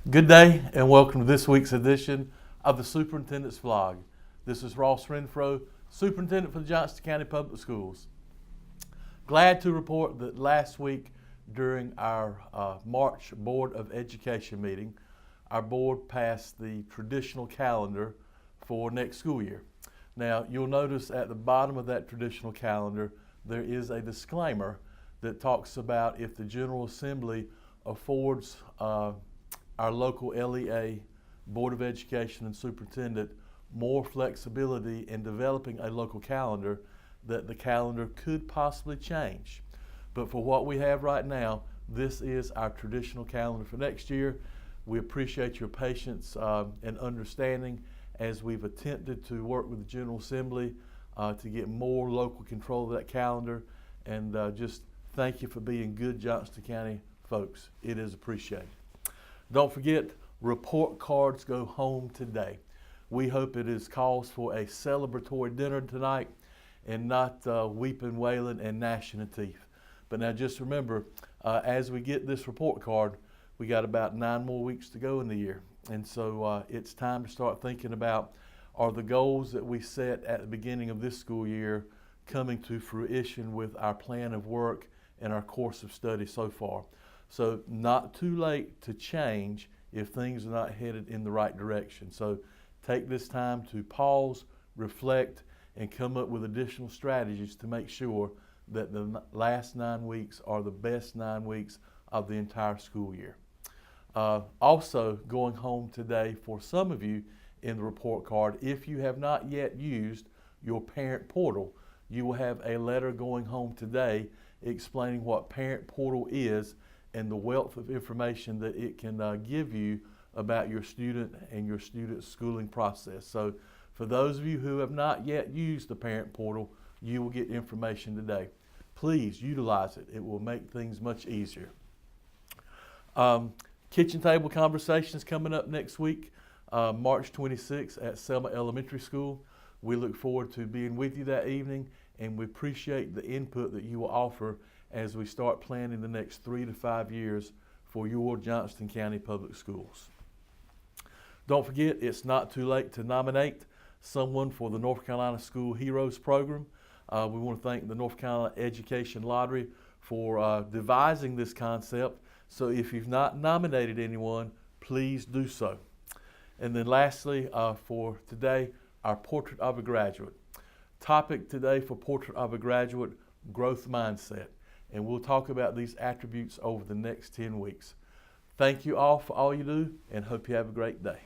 Good day and welcome to this week's edition of the Superintendent's Vlog. This is Ross Renfro, Superintendent for the Johnston County Public Schools. Glad to report that last week during our March Board of Education meeting, our board passed the traditional calendar for next school year. Now you'll notice at the bottom of that traditional calendar there is a disclaimer that talks about if the General Assembly affords our local LEA, Board of Education and Superintendent more flexibility in developing a local calendar, that the calendar could possibly change. But for what we have right now, this is our traditional calendar for next year. We appreciate your patience and understanding as we've attempted to work with the General Assembly to get more local control of that calendar, and just thank you for being good Johnston County folks. It is appreciated. Don't forget, report cards go home today. We hope it is cause for a celebratory dinner tonight and not weeping, wailing, and gnashing of teeth. But now just remember, as we get this report card, we got about 9 more weeks to go in the year. And so it's time to start thinking about, are the goals that we set at the beginning of this school year coming to fruition with our plan of work and our course of study so far? So not too late to change if things are not headed in the right direction. So take this time to pause, reflect, and come up with additional strategies to make sure that the last 9 weeks are the best 9 weeks of the entire school year. Also going home today for some of you in the report card, if you have not yet used your parent portal, you will have a letter going home today explaining what parent portal is and the wealth of information that it can give you about your student and your student's schooling process. So for those of you who have not yet used the parent portal, you will get information today. Please utilize it. It will make things much easier. Kitchen table conversations coming up next week, March 26th at Selma Elementary School. We look forward to being with you that evening, and we appreciate the input that you will offer as we start planning the next 3 to 5 years for your Johnston County Public Schools. Don't forget, it's not too late to nominate someone for the North Carolina School Heroes program. We want to thank the North Carolina Education Lottery for devising this concept. So if you've not nominated anyone, please do so. And then lastly, for today, our Portrait of a Graduate. Topic today for Portrait of a Graduate, growth mindset. And we'll talk about these attributes over the next 10 weeks. Thank you all for all you do, and hope you have a great day.